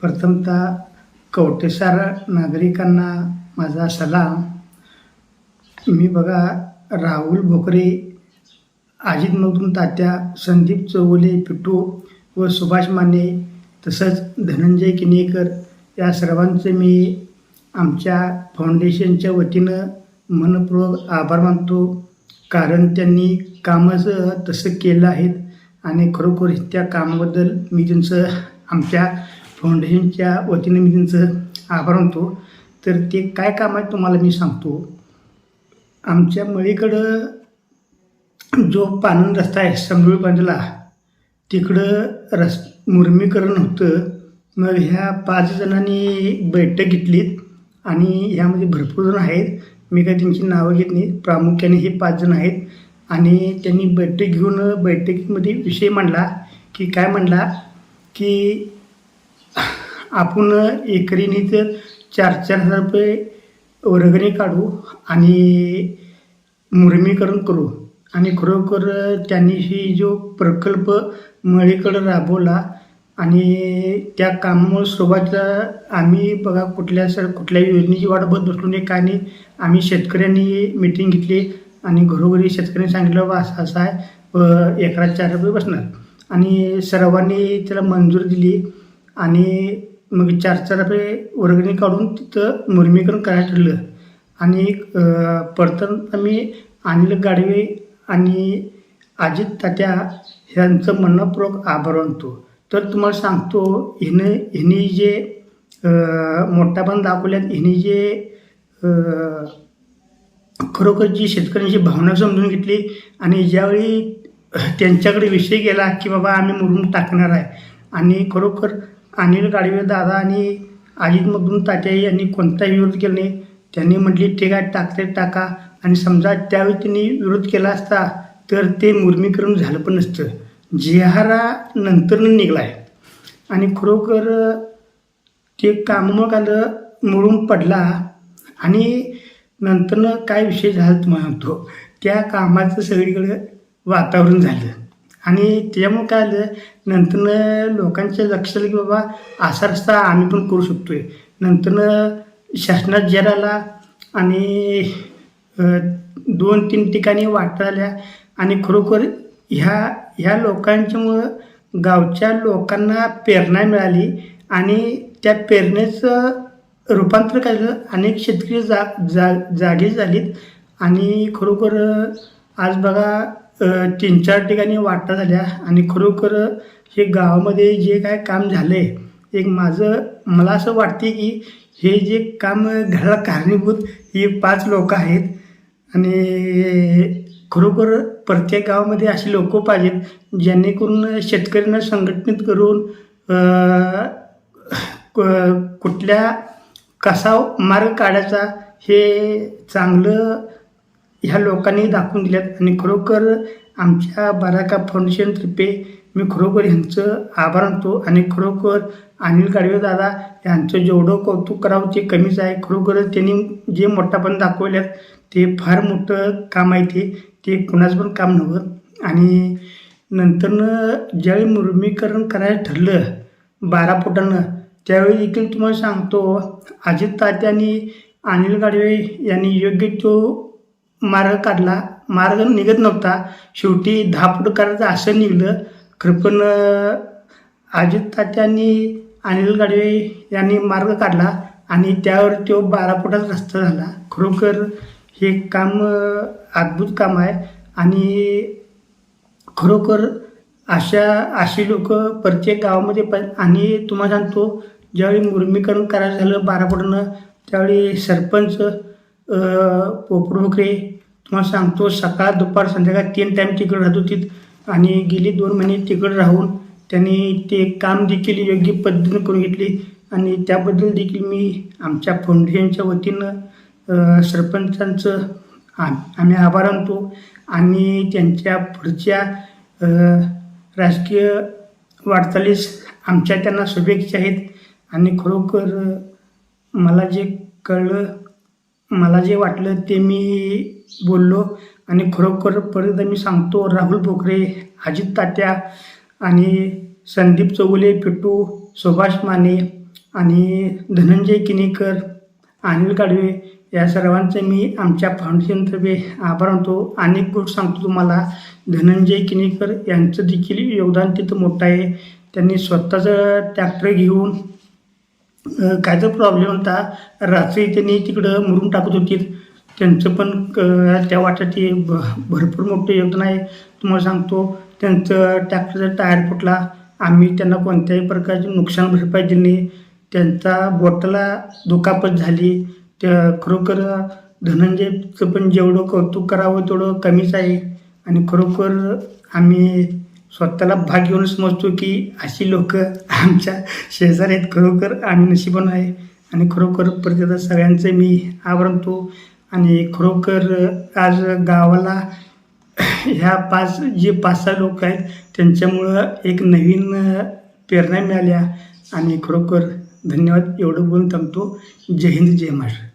प्रथमतः कवटेसार नागरिकांना माझा सलाम. मी बघा राहुल भोकरे, अजित मगदूम तात्या, संदीप चौगुले पिट्टू व सुभाष माने तसंच धनंजय किनीकर या सर्वांचे मी आमच्या फाउंडेशनच्या वतीनं मनपूर्वक आभार मानतो. कारण त्यांनी कामच तसं केलं आहे आणि खरोखर त्या कामाबद्दल मी त्यांचं आमच्या फाउंडेशनच्या वतीनं मी त्यांचं आभार मानतो. तर ते काय काम आहे तुम्हाला मी सांगतो. आमच्या मळीकडं जो पानंद रस्ता आहे समरुळ बांधला तिकडं मुरमीकरण होतं. मग ह्या 5 जणांनी बैठक घेतलीत आणि ह्यामध्ये भरपूर जण आहेत. मी काही त्यांची नावं घेत नाही, प्रामुख्याने हे 5 जण आहेत. आणि त्यांनी बैठक घेऊन बैठकीमध्ये विषय मांडला की काय मांडला की आपण एकरीने तर 4,000 रुपये वर्गणी काढू आणि मुरमीकरण करू. आणि खरोखर त्यांनी ही जो प्रकल्प मळीकडं राबवला आणि त्या कामामुळे सुरुवातीला आम्ही बघा कुठल्या योजनेची वाट बघत बसलो नाही, काय नाही. आम्ही शेतकऱ्यांनी मिटिंग घेतली आणि घरोघरी शेतकऱ्यांनी सांगितलं बा असं असं आहे, एकरात 4 रुपये बसणार. आणि सर्वांनी त्याला मंजुरी दिली आणि मग 4,000 रुपये वर्गणी काढून तिथं मुरमीकरण करायला ठरलं. आणि प्रथम आम्ही अनिल गाडवे आणि अजित तात्या ह्यांचं मनपूर्वक आभार मानतो. तर तुम्हाला सांगतो ह्यांनी जे मोठापण दाखवल्यात, ह्यांनी जे खरोखर जी शेतकऱ्यांची भावना समजून घेतली आणि ज्यावेळी त्यांच्याकडे विषय गेला की बाबा आम्ही मुरुम टाकणार आहे आणि खरोखर अनिल गाडवे दादा आणि अजित मगदूम तात्या यांनी कोणताही विरोध केला नाही. त्यांनी म्हटली ठीक आहे टाकते टाका. आणि समजा त्यावेळी त्यांनी विरोध केला असता तर ते मुरमीकरण झालं पण नसतं. जिहारा नंतरनं निघला आहे आणि खरोखर ते कामामुळं आलं, मुरुम पडला आणि नंतरनं काय विषय झाला तुम्हाला म्हणतो. त्या कामाचं सगळीकडं वातावरण झालं आणि त्याच्यामुळं काय आलं नंतरनं लोकांच्या लक्षात आलं की बाबा असा रस्ता आम्ही पण करू शकतो आहे. नंतरनं शासनात जेर आला आणि 2-3 ठिकाणी वाटा आल्या आणि खरोखर ह्या लोकांच्यामुळं गावच्या लोकांना प्रेरणा मिळाली आणि त्या प्रेरणेचं रूपांतर केलं. अनेक शेतकरी जागे झालीत आणि खरोखर आज बघा 3-4 ठिकाणी वाटा झाल्या आणि खरोखर हे गावामध्ये जे काय काम झालं आहे मला असं वाटते की हे जे काम घडायला कारणीभूत ही 5 लोक आहेत. आणि खरोखर प्रत्येक गावामध्ये अशी लोक पाहिजेत जेणेकरून शेतकऱ्यांना संघटित करून कुठल्या कसा मार्ग काढायचा हे चांगलं ह्या लोकांनी दाखवून दिल्यात. आणि खरोखर आमच्या बाराका फाउंडेशनतर्फे मी खरोखर ह्यांचं आभार मानतो. आणि खरोखर अनिल गाडवे दादा यांचं जेवढं कौतुक करावं ते कमीच आहे. खरोखर त्यांनी जे मोठापण दाखवल्यात ते फार मोठं काम आहे. ते कुणाचं पण काम नव्हतं. आणि नंतरनं ज्यावेळी मुरमीकरण करायला ठरलं 12 फुटानं त्यावेळी देखील तुम्हाला सांगतो अजित तात्या आणि अनिल गाडवे यांनी योग्य तो मार्ग काढला. मार्ग निघत नव्हता, शेवटी 10 फूट करायचं असं निघलं. खरं पण अजित तात्यांनी अनिल गाडवे यांनी मार्ग काढला आणि त्यावर तो 12 फुटाचा रस्ता झाला. खरोखर हे काम अद्भुत काम आहे. आणि खरोखर अशी लोक प्रत्येक गावामध्ये पाहिजे. आणि तुम्हाला सांगतो ज्यावेळी मुरमीकरण करायचं झालं 12 फुटानं त्यावेळी सरपंच पोपडोकरे तुम्हाला सांगतो सकाळ दुपार संध्याकाळ 3 टाईम तिकडे राहत होती आणि गेली 2 महिने तिकडे राहून त्यांनी ते काम देखील योग्य पद्धतीने करून घेतली. आणि त्याबद्दल देखील मी आमच्या फाउंडेशनच्या वतीनं सरपंचांचं आम्ही आभार मानतो. आणि त्यांच्या पुढच्या राजकीय वाटचालीस आमच्या त्यांना शुभेच्छा आहेत. आणि खरोखर मला जे कळलं मला जे वाटलं ते मी बोललो. आणि खरोखर परत मी सांगतो राहुल भोकरे, अजित तात्या आणि संदीप चौगुले, पिट्टू, सुभाष माने आणि धनंजय किनीकर, अनिल काडवे या सर्वांचे मी आमच्या फाउंडेशनतर्फे आभार मानतो. अनेक गोष्ट सांगतो तुम्हाला. धनंजय किनीकर यांचं देखील योगदान तिथं मोठं आहे. त्यांनी स्वतःचं ट्रॅक्टर घेऊन काय तर प्रॉब्लेम होता, रात्री त्यांनी तिकडं मुरुम टाकत होती. त्यांचं पण त्या वाट्यात भरपूर मोठं योगदान आहे. तुम्हाला सांगतो, त्यांचं ट्रॅक्टरचा टायर फुटला, आम्ही त्यांना कोणत्याही प्रकारची नुकसान भरपाई दिली नाही. त्यांचा बोटाला दुखापत झाली. त्या खरोखर धनंजयचं पण जेवढं कौतुक करावं तेवढं कमीच आहे. आणि खरोखर आम्ही स्वतःला भाग्यवान समजतो की अशी लोक आमच्या शेजारी आहेत. खरोखर आम्ही नशिबान आहे. आणि खरोखर परत सगळ्यांचे मी आभार मानतो. आणि खरोखर आज गावाला ह्या 5-6 लोक आहेत, त्यांच्यामुळं एक नवीन प्रेरणा मिळाल्या. आणि खरोखर धन्यवाद. एवढं बोलून थांबतो. जय हिंद, जय महाराष्ट्र.